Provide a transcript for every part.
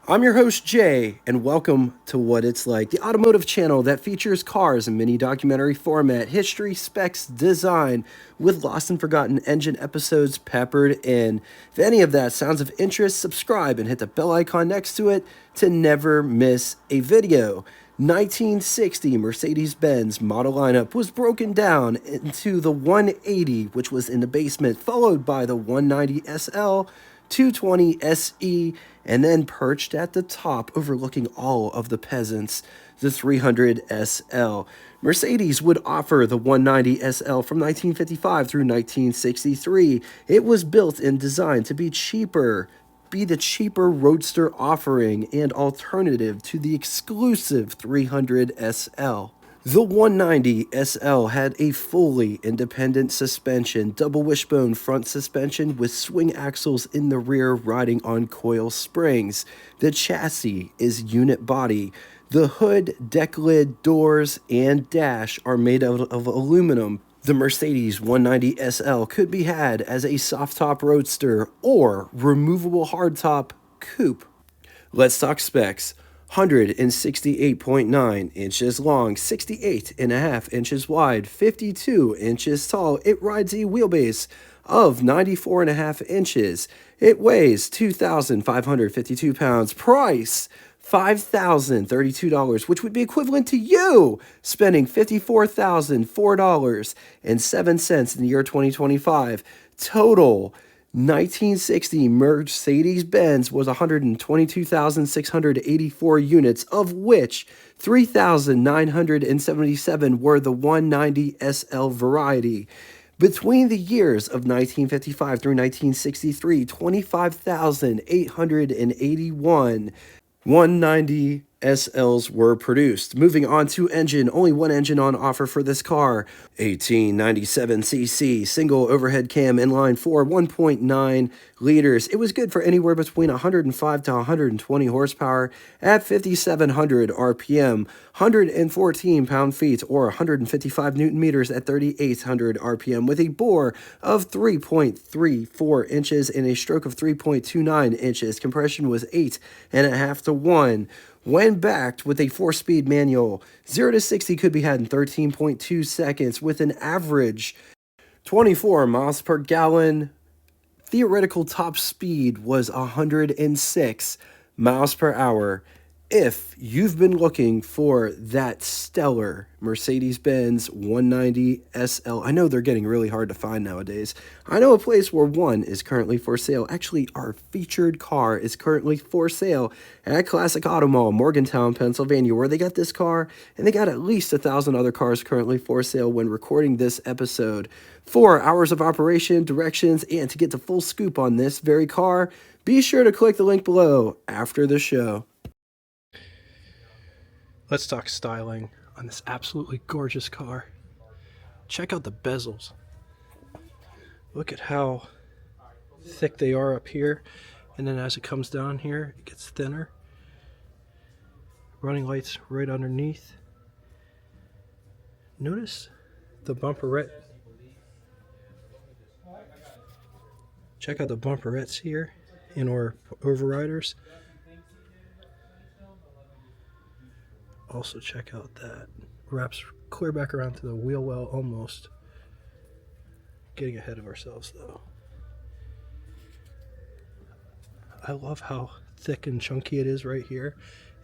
I'm your host, Jay, and welcome to What It's Like, the automotive channel that features cars in mini documentary format, history, specs, design, with lost and forgotten engine episodes peppered in. If any of that sounds of interest, subscribe and hit the bell icon next to it to never miss a video. 1960 Mercedes-Benz model lineup was broken down into the 180, which was in the basement, followed by the 190 SL, 220 SE, and then perched at the top, overlooking all of the peasants, the 300 SL. Mercedes would offer the 190 SL from 1955 through 1963. It was built and designed to be the cheaper roadster offering and alternative to the exclusive 300 SL. The 190 SL had a fully independent suspension, double wishbone front suspension with swing axles in the rear riding on coil springs. The chassis is unit body. The hood, deck lid, doors, and dash are made out of aluminum. The Mercedes 190 SL could be had as a soft top roadster or removable hardtop coupe. Let's talk specs. 168.9 inches long, 68.5 inches wide, 52 inches tall. It rides a wheelbase of 94.5 inches. It weighs 2,552 pounds. Price $5,032, which would be equivalent to you spending $54,004.07 in the year 2025. Total 1960 Mercedes-Benz was 122,684 units, of which 3,977 were the 190 SL variety. Between the years of 1955 through 1963, 25,881 190 SLs were produced. Moving on to engine, only one engine on offer for this car. 1897cc, single overhead cam inline 4, 1.9 liters. It was good for anywhere between 105 to 120 horsepower at 5,700 RPM, 114 pound-feet or 155 newton meters at 3,800 RPM, with a bore of 3.34 inches and a stroke of 3.29 inches. Compression was 8.5 to 1. When backed with a 4-speed manual, 0 to 60 could be had in 13.2 seconds with an average 24 miles per gallon. Theoretical top speed was 106 miles per hour. If you've been looking for that stellar Mercedes-Benz 190 SL, I know they're getting really hard to find nowadays. I know a place where one is currently for sale. Actually, our featured car is currently for sale at Classic Auto Mall, Morgantown, Pennsylvania, where they got this car, and they got at least 1,000 other cars currently for sale when recording this episode. For hours of operation, directions, and to get the full scoop on this very car, be sure to click the link below after the show. Let's talk styling on this absolutely gorgeous car. Check out the bezels. Look at how thick they are up here, and then as it comes down here, it gets thinner. Running lights right underneath. Notice the bumperette. Check out the bumperettes here in our overriders. Also check out that wraps clear back around to the wheel well almost. Getting ahead of ourselves though. I love how thick and chunky it is right here,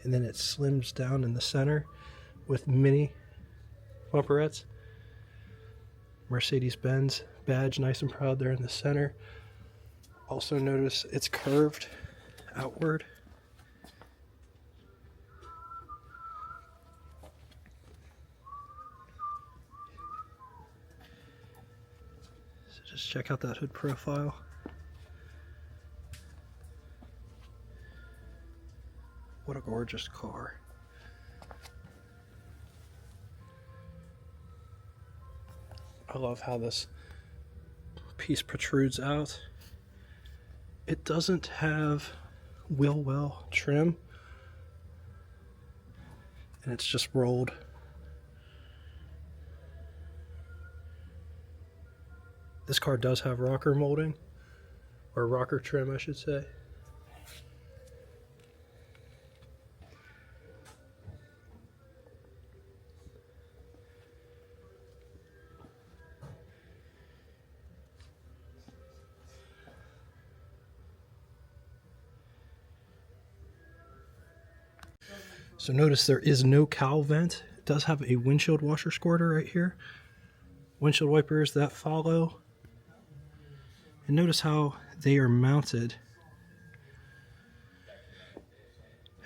and then it slims down in the center with mini bumperettes. Mercedes-Benz badge nice and proud there in the center. Also notice it's curved outward. Just check out that hood profile. What a gorgeous car. I love how this piece protrudes out. It doesn't have wheel well trim, and it's just rolled. This car does have rocker molding, or rocker trim I should say. So notice there is no cowl vent. It does have a windshield washer squirter right here. Windshield wipers that follow. And notice how they are mounted.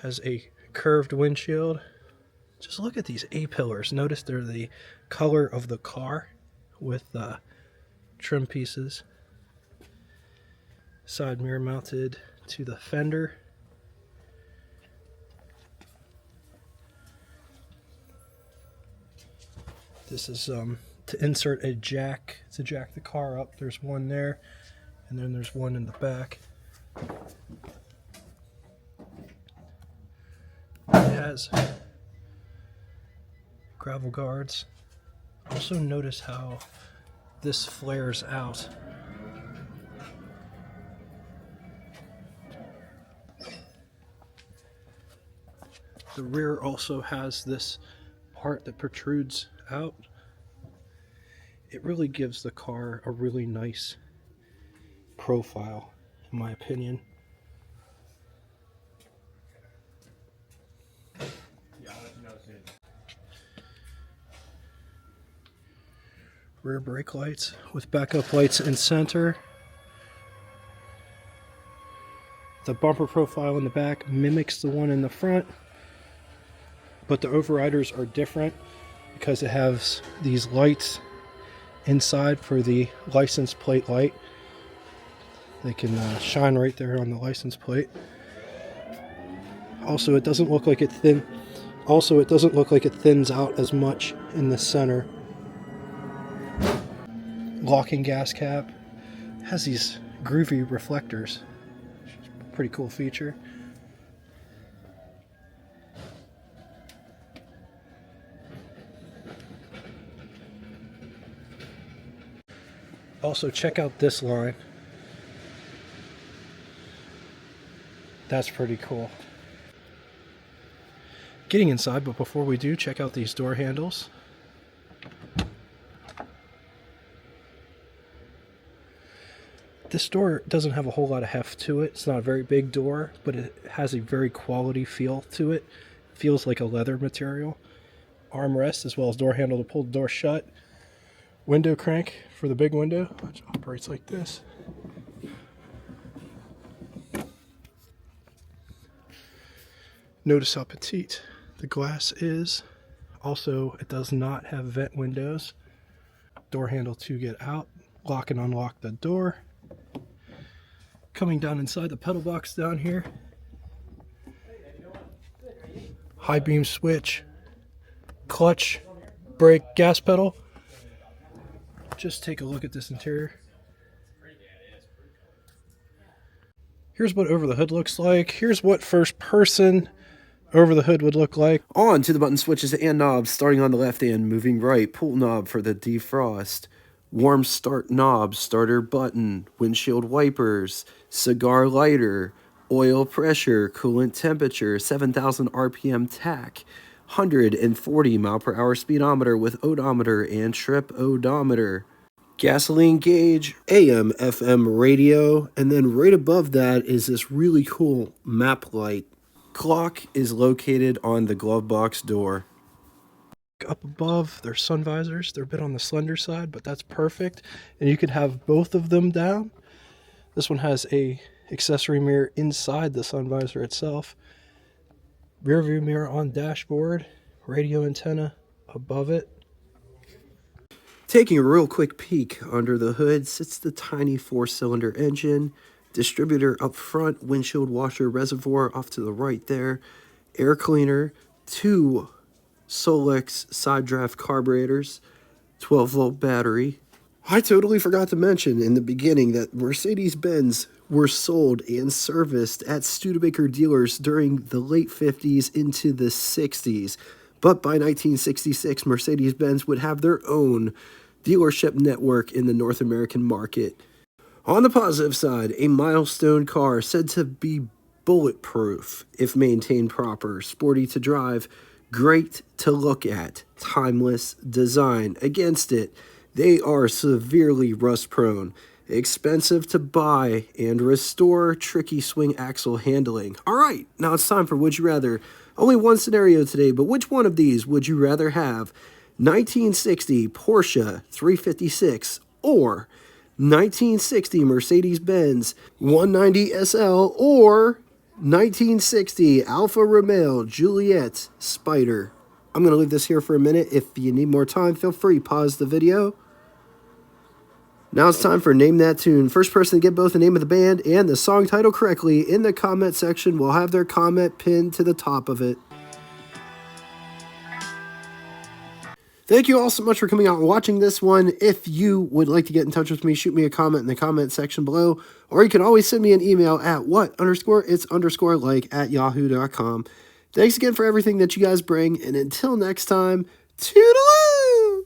Has a curved windshield. Just look at these A-pillars. Notice they're the color of the car with trim pieces. Side mirror mounted to the fender. This is to insert a jack, to jack the car up. There's one there, and then there's one in the back. It has gravel guards. Also notice how this flares out. The rear also has this part that protrudes out. It really gives the car a really nice profile, in my opinion. Rear brake lights with backup lights in center. The bumper profile in the back mimics the one in the front, but the overriders are different because it has these lights inside for the license plate light. They can shine right there on the license plate. Also, it doesn't look like it thins out as much in the center. Locking gas cap. Has these groovy reflectors. Pretty cool feature. Also, check out this line. That's pretty cool. Getting inside, but before we do, check out these door handles. This door doesn't have a whole lot of heft to it. It's not a very big door, but it has a very quality feel to it. It feels like a leather material. Armrest as well as door handle to pull the door shut. Window crank for the big window, which operates like this. Notice how petite the glass is. Also, it does not have vent windows. Door handle to get out. Lock and unlock the door. Coming down inside the pedal box down here. High beam switch. Clutch, brake, gas pedal. Just take a look at this interior. Here's what over the hood looks like. Here's what first person over the hood would look like. On to the button switches and knobs, starting on the left and moving right. Pull knob for the defrost. Warm start knob, starter button, windshield wipers, cigar lighter, oil pressure, coolant temperature, 7,000 RPM tach, 140 mile per hour speedometer with odometer and trip odometer. Gasoline gauge, AM, FM radio, and then right above that is this really cool map light. Clock is located on the glove box door. Up above, there's sun visors. They're a bit on the slender side, but that's perfect. And you could have both of them down. This one has a accessory mirror inside the sun visor itself. Rear view mirror on dashboard. Radio antenna above it. Taking a real quick peek under the hood sits the tiny 4-cylinder engine. Distributor up front, windshield washer reservoir off to the right there. Air cleaner, 2 Solex side draft carburetors, 12-volt battery. I totally forgot to mention in the beginning that Mercedes-Benz were sold and serviced at Studebaker dealers during the late 50s into the 60s. But by 1966, Mercedes-Benz would have their own dealership network in the North American market. On the positive side, a milestone car said to be bulletproof if maintained proper, sporty to drive, great to look at, timeless design. Against it, they are severely rust prone. expensive to buy, and restore tricky swing axle handling. All right, now it's time for Would You Rather. Only one scenario today, but which one of these would you rather have? 1960 Porsche 356 or 1960 Mercedes-Benz 190 SL or 1960 Alfa Romeo Juliet Spider. I'm going to leave this here for a minute. If you need more time, feel free, pause the video. Now it's time for Name That Tune. First person to get both the name of the band and the song title correctly in the comment section will have their comment pinned to the top of it. Thank you all so much for coming out and watching this one. If you would like to get in touch with me, shoot me a comment in the comment section below, or you can always send me an email at what_its_like@yahoo.com. Thanks again for everything that you guys bring, and until next time, toodaloo!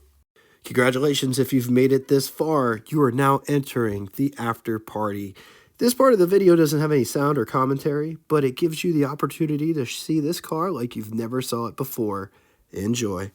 Congratulations if you've made it this far. You are now entering the after party. This part of the video doesn't have any sound or commentary, but it gives you the opportunity to see this car like you've never saw it before. Enjoy.